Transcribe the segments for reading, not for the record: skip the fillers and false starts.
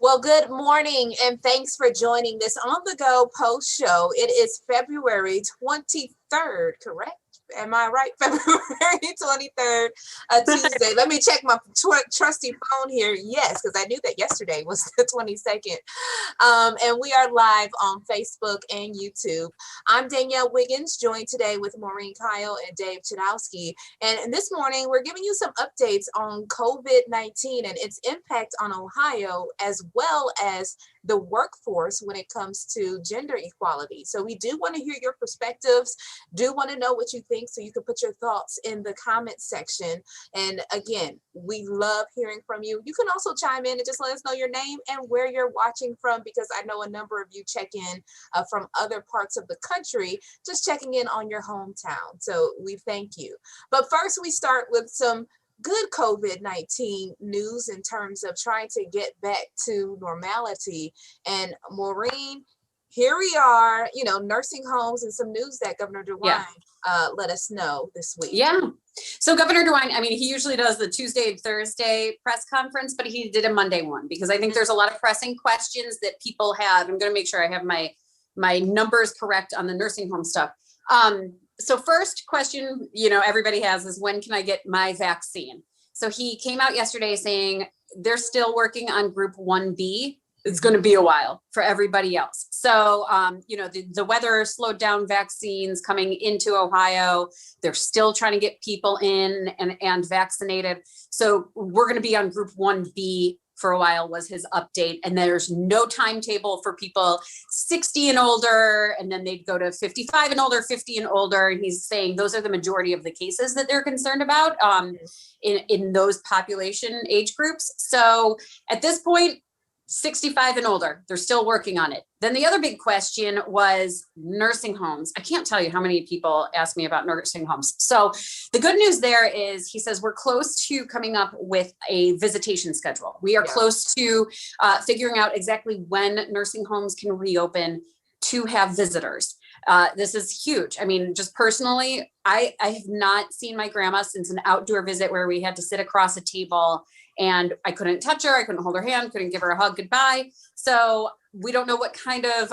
Well, good morning and thanks for joining this On the Go post show. It is February 23rd, correct? Am I right? February 23rd, Tuesday. Let me check my trusty phone here. Yes, because I knew that yesterday was the 22nd. And we are live on Facebook and YouTube. I'm Danielle Wiggins, joined today with Maureen Kyle and Dave Chudowski. And this morning, we're giving you some updates on COVID-19 and its impact on Ohio, as well as the workforce when it comes to gender equality. So we do want to hear your perspectives, do want to know what you think, so you can put your thoughts in the comment section. And again, we love hearing from you. You can also chime in and just let us know your name and where you're watching from, because I know a number of you check in from other parts of the country, just checking in on your hometown. So we thank you. But first, we start with some good COVID-19 news in terms of trying to get back to normality. And Maureen, here we are, nursing homes, and some news that Governor DeWine let us know this week. Yeah. So Governor DeWine, he usually does the Tuesday and Thursday press conference, but he did a Monday one because I think there's a lot of pressing questions that people have. I'm going to make sure I have my numbers correct on the nursing home stuff. So first question, everybody has is, when can I get my vaccine? So he came out yesterday saying they're still working on group 1B. It's going to be a while for everybody else. So, the weather slowed down vaccines coming into Ohio. They're still trying to get people in and vaccinated. So we're going to be on group 1B for a while, was his update. And there's no timetable for people 60 and older, and then they'd go to 55 and older, 50 and older. And he's saying those are the majority of the cases that they're concerned about in those population age groups. So at this point, 65 and older, they're still working on it. Then the other big question was nursing homes. I can't tell you how many people ask me about nursing homes. So the good news there is, he says we're close to coming up with a visitation schedule. We are close to figuring out exactly when nursing homes can reopen to have visitors. This is huge. Just personally, I have not seen my grandma since an outdoor visit where we had to sit across a table and I couldn't touch her. I couldn't hold her hand, couldn't give her a hug goodbye. So we don't know what kind of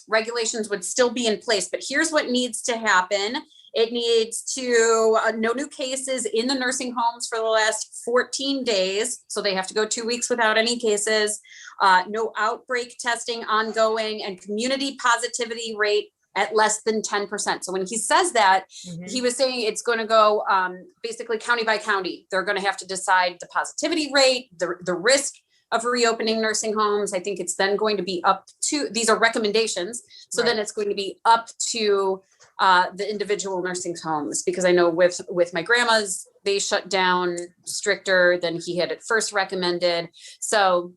regulations would still be in place, but here's what needs to happen. It needs to no new cases in the nursing homes for the last 14 days. So they have to go 2 weeks without any cases, no outbreak testing ongoing, and community positivity rate at less than 10%. So when he says that, he was saying it's going to go basically county by county. They're going to have to decide the positivity rate, the risk of reopening nursing homes. I think it's then going to be up to, these are recommendations. So then it's going to be up to the individual nursing homes, because I know with my grandma's, they shut down stricter than he had at first recommended. So,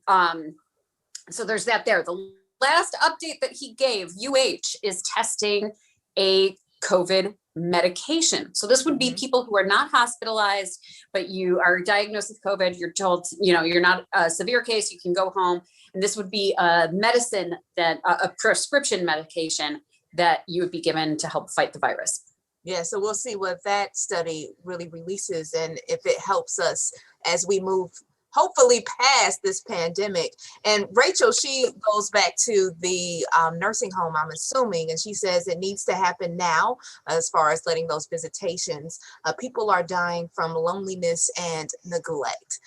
so there's that there. The last update that he gave, UH is testing a COVID medication. So this would be people who are not hospitalized, but you are diagnosed with COVID. You're told, you're not a severe case, you can go home. And this would be a medicine a prescription medication that you would be given to help fight the virus. Yeah, so we'll see what that study really releases and if it helps us as we move hopefully past this pandemic. And Rachel, she goes back to the nursing home, I'm assuming, and she says it needs to happen now as far as letting those visitations. People are dying from loneliness and neglect.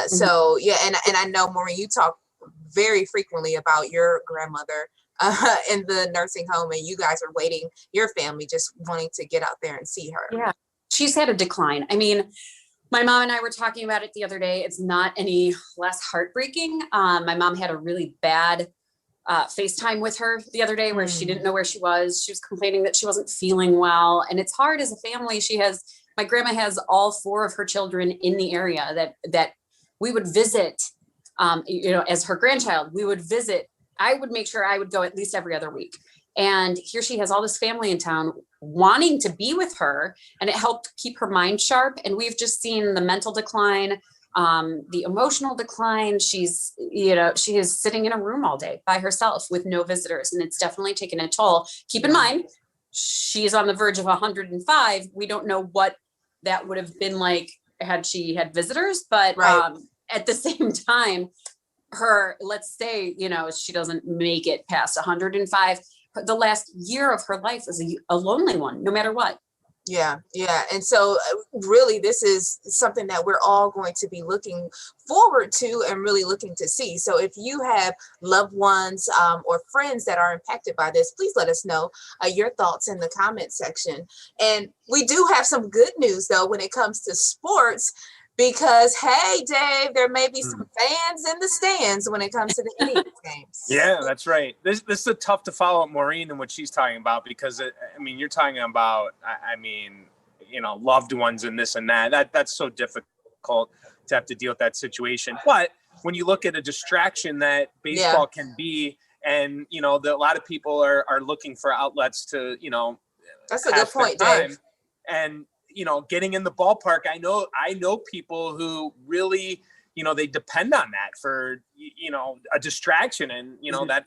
So yeah, and I know, Maureen, you talk very frequently about your grandmother in the nursing home, and you guys are waiting, your family just wanting to get out there and see her. Yeah, she's had a decline. My mom and I were talking about it the other day. It's not any less heartbreaking. My mom had a really bad FaceTime with her the other day where she didn't know where she was. She was complaining that she wasn't feeling well. And it's hard as a family. My grandma has all 4 of her children in the area that we would visit, as her grandchild, we would visit. I would make sure I would go at least every other week. And here she has all this family in town wanting to be with her, and it helped keep her mind sharp. And we've just seen the mental decline, the emotional decline. She is sitting in a room all day by herself with no visitors, and it's definitely taken a toll. Keep in mind, she's on the verge of 105. We don't know what that would have been like had she had visitors, but at the same time, her, let's say, she doesn't make it past 105, the last year of her life is a lonely one, no matter what. Yeah. And so really, this is something that we're all going to be looking forward to and really looking to see. So if you have loved ones or friends that are impacted by this, please let us know your thoughts in the comment section. And we do have some good news, though, when it comes to sports. Because, hey, Dave, there may be some fans in the stands when it comes to the Indians games. Yeah, that's right. This is a tough to follow up Maureen and what she's talking about, because, you're talking about, loved ones and this and that. That's so difficult to have to deal with that situation. But when you look at a distraction that baseball can be, and, a lot of people are looking for outlets to, that's a good point, Dave. And, getting in the ballpark, I know people who really, they depend on that for, a distraction, and,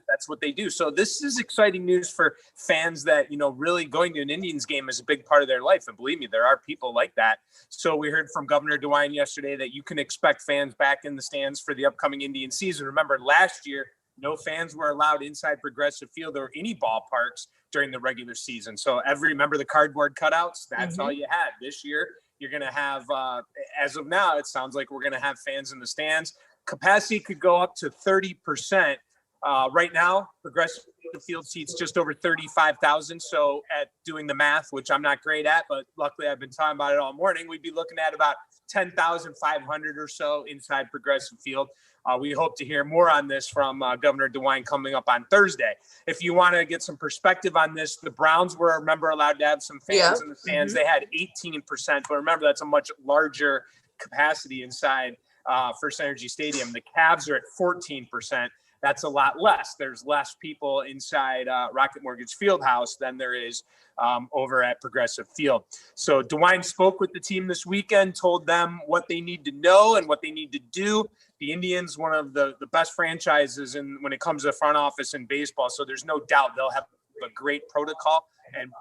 that's what they do. So this is exciting news for fans that, really going to an Indians game is a big part of their life. And believe me, there are people like that. So we heard from Governor DeWine yesterday that you can expect fans back in the stands for the upcoming Indian season. Remember, last year, no fans were allowed inside Progressive Field or any ballparks during the regular season. So remember the cardboard cutouts? That's all you had. This year, you're going to have, as of now, it sounds like we're going to have fans in the stands. Capacity could go up to 30%. Right now, Progressive Field seats just over 35,000. So at doing the math, which I'm not great at, but luckily I've been talking about it all morning, we'd be looking at about 10,500 or so inside Progressive Field. We hope to hear more on this from Governor DeWine coming up on Thursday. If you want to get some perspective on this, the Browns were, remember, allowed to have some fans in the stands. They had 18%, but remember, that's a much larger capacity inside First Energy Stadium. The Cavs are at 14%. That's a lot less. There's less people inside Rocket Mortgage Fieldhouse than there is over at Progressive Field. So DeWine spoke with the team this weekend, told them what they need to know and what they need to do. The Indians, one of the best franchises when it comes to front office in baseball. So there's no doubt they'll have a great protocol and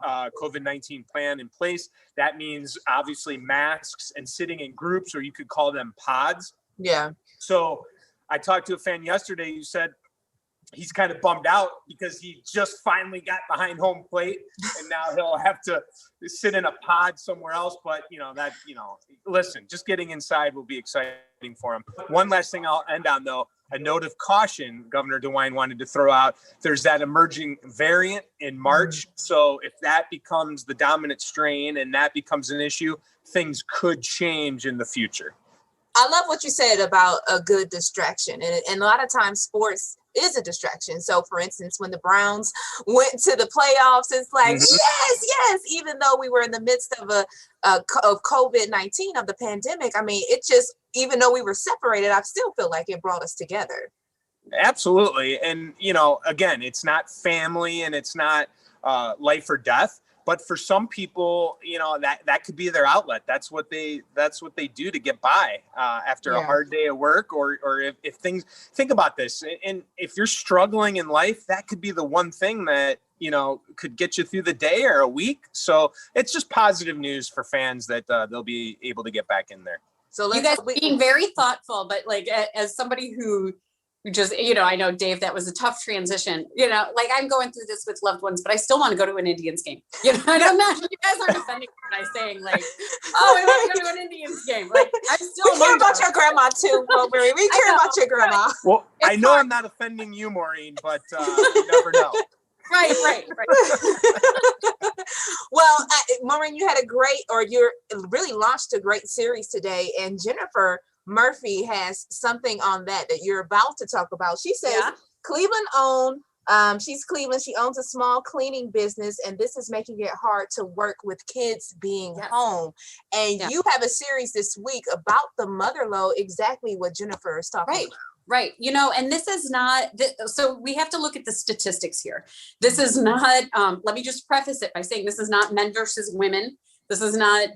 COVID-19 plan in place. That means obviously masks and sitting in groups, or you could call them pods. Yeah. So I talked to a fan yesterday who said he's kind of bummed out because he just finally got behind home plate, and now he'll have to sit in a pod somewhere else. But, listen, just getting inside will be exciting for him. One last thing I'll end on, though, a note of caution Governor DeWine wanted to throw out. There's that emerging variant in March. So if that becomes the dominant strain and that becomes an issue, things could change in the future. I love what you said about a good distraction. And a lot of times sports is a distraction. So for instance, when the Browns went to the playoffs, it's like, yes, even though we were in the midst of of COVID-19, of the pandemic, it just, even though we were separated, I still feel like it brought us together. Absolutely. And, again, it's not family and it's not life or death. But for some people, that could be their outlet. That's what they do to get by after a hard day of work, or if things. Think about this, and if you're struggling in life, that could be the one thing that could get you through the day or a week. So it's just positive news for fans that they'll be able to get back in there. So you guys being very thoughtful, but like as somebody who just, I know, Dave, that was a tough transition, like I'm going through this with loved ones, but I still want to go to an Indians game. I'm not, you guys aren't offending me when I saying like, oh, we want to go to an Indians game. Like I'm still. We care about your grandma too, Maureen. We care about your grandma. Well, I know I'm not offending you, Maureen, but you never know. Right. Well, Maureen, you really launched a great series today, and Jennifer Murphy has something on that you're about to talk about. She says Cleveland owned. She's Cleveland. She owns a small cleaning business, and this is making it hard to work with kids being home. And you have a series this week about the mother load, exactly what Jennifer is talking about. Right. And this is not, so we have to look at the statistics here. This is not, let me just preface it by saying this is not men versus women. This is not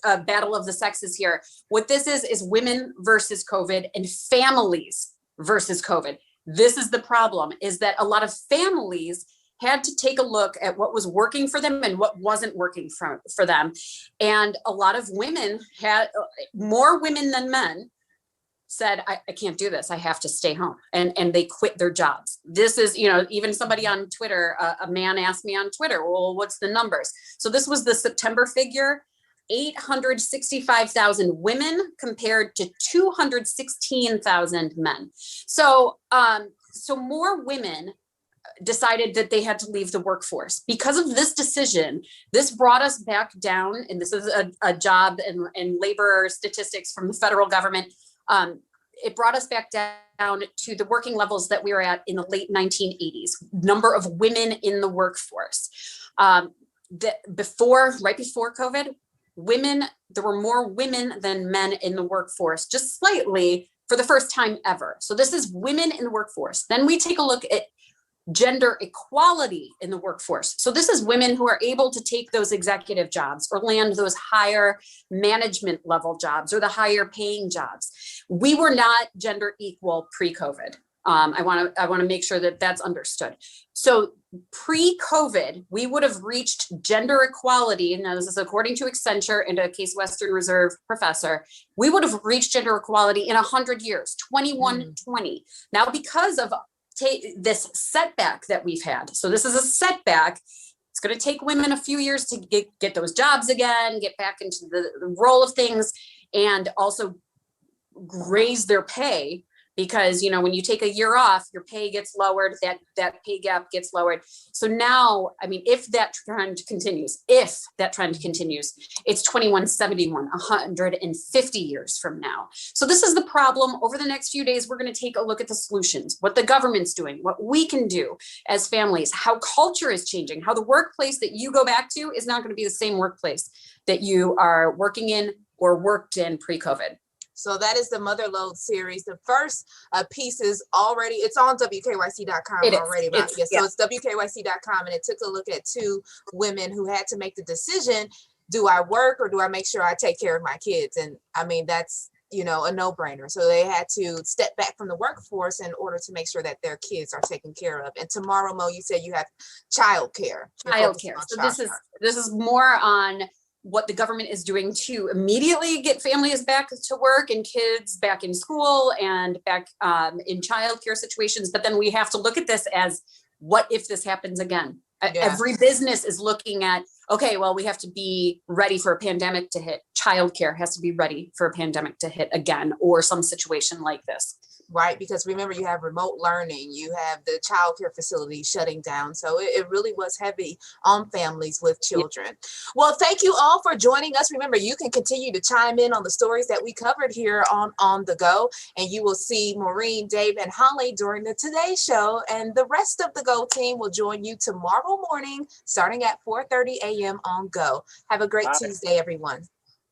a battle of the sexes here. What this is women versus COVID and families versus COVID. This is the problem, is that a lot of families had to take a look at what was working for them and what wasn't working for them. And a lot of women more women than men, said, I can't do this. I have to stay home. And they quit their jobs. This is, you know, even somebody on Twitter, a man asked me on Twitter, well, what's the numbers? So this was the September figure, 865,000 women compared to 216,000 men. So, so more women decided that they had to leave the workforce. Because of this decision, this brought us back down, and this is a job and labor statistics from the federal government. It brought us back down to the working levels that we were at in the late 1980s, number of women in the workforce. Right before COVID, there were more women than men in the workforce, just slightly, for the first time ever. So this is women in the workforce. Then we take a look at gender equality in the workforce. So this is women who are able to take those executive jobs or land those higher management level jobs or the higher paying jobs. We were not gender equal pre-COVID. I want to make sure that that's understood. So pre-COVID, we would have reached gender equality. Now, this is according to Accenture and a Case Western Reserve professor. We would have reached gender equality in 100 years, 2120. Now, because of this setback that we've had. So this is a setback. It's going to take women a few years to get those jobs again, get back into the role of things, and also raise their pay. Because, you know, when you take a year off, your pay gets lowered, that pay gap gets lowered. So now, I mean, if that trend continues, it's 2171, 150 years from now. So this is the problem. Over the next few days, we're going to take a look at the solutions, what the government's doing, what we can do as families, how culture is changing, how the workplace that you go back to is not going to be the same workplace that you are working in or worked in pre-COVID. So that is the Motherload series. The first piece is already, it's on WKYC.com already. So it's WKYC.com, and it took a look at two women who had to make the decision, do I work or do I make sure I take care of my kids? And I mean, that's, you know, a no-brainer. So they had to step back from the workforce in order to make sure that their kids are taken care of. And tomorrow, Mo, you said you have childcare. So this is more on what the government is doing to immediately get families back to work and kids back in school and back in childcare situations. But then we have to look at this as, what if this happens again? Yeah. Every business is looking at, okay, well, we have to be ready for a pandemic to hit. Childcare has to be ready for a pandemic to hit again, or some situation like this. Right, because remember, you have remote learning, you have the childcare facility shutting down. So it really was heavy on families with children. Yeah. Well, thank you all for joining us. Remember, you can continue to chime in on the stories that we covered here on The Go, and you will see Maureen, Dave, and Holly during the Today Show. And the rest of the Go team will join you tomorrow morning, starting at 4:30 a.m. on Go. Have a great Tuesday, everyone.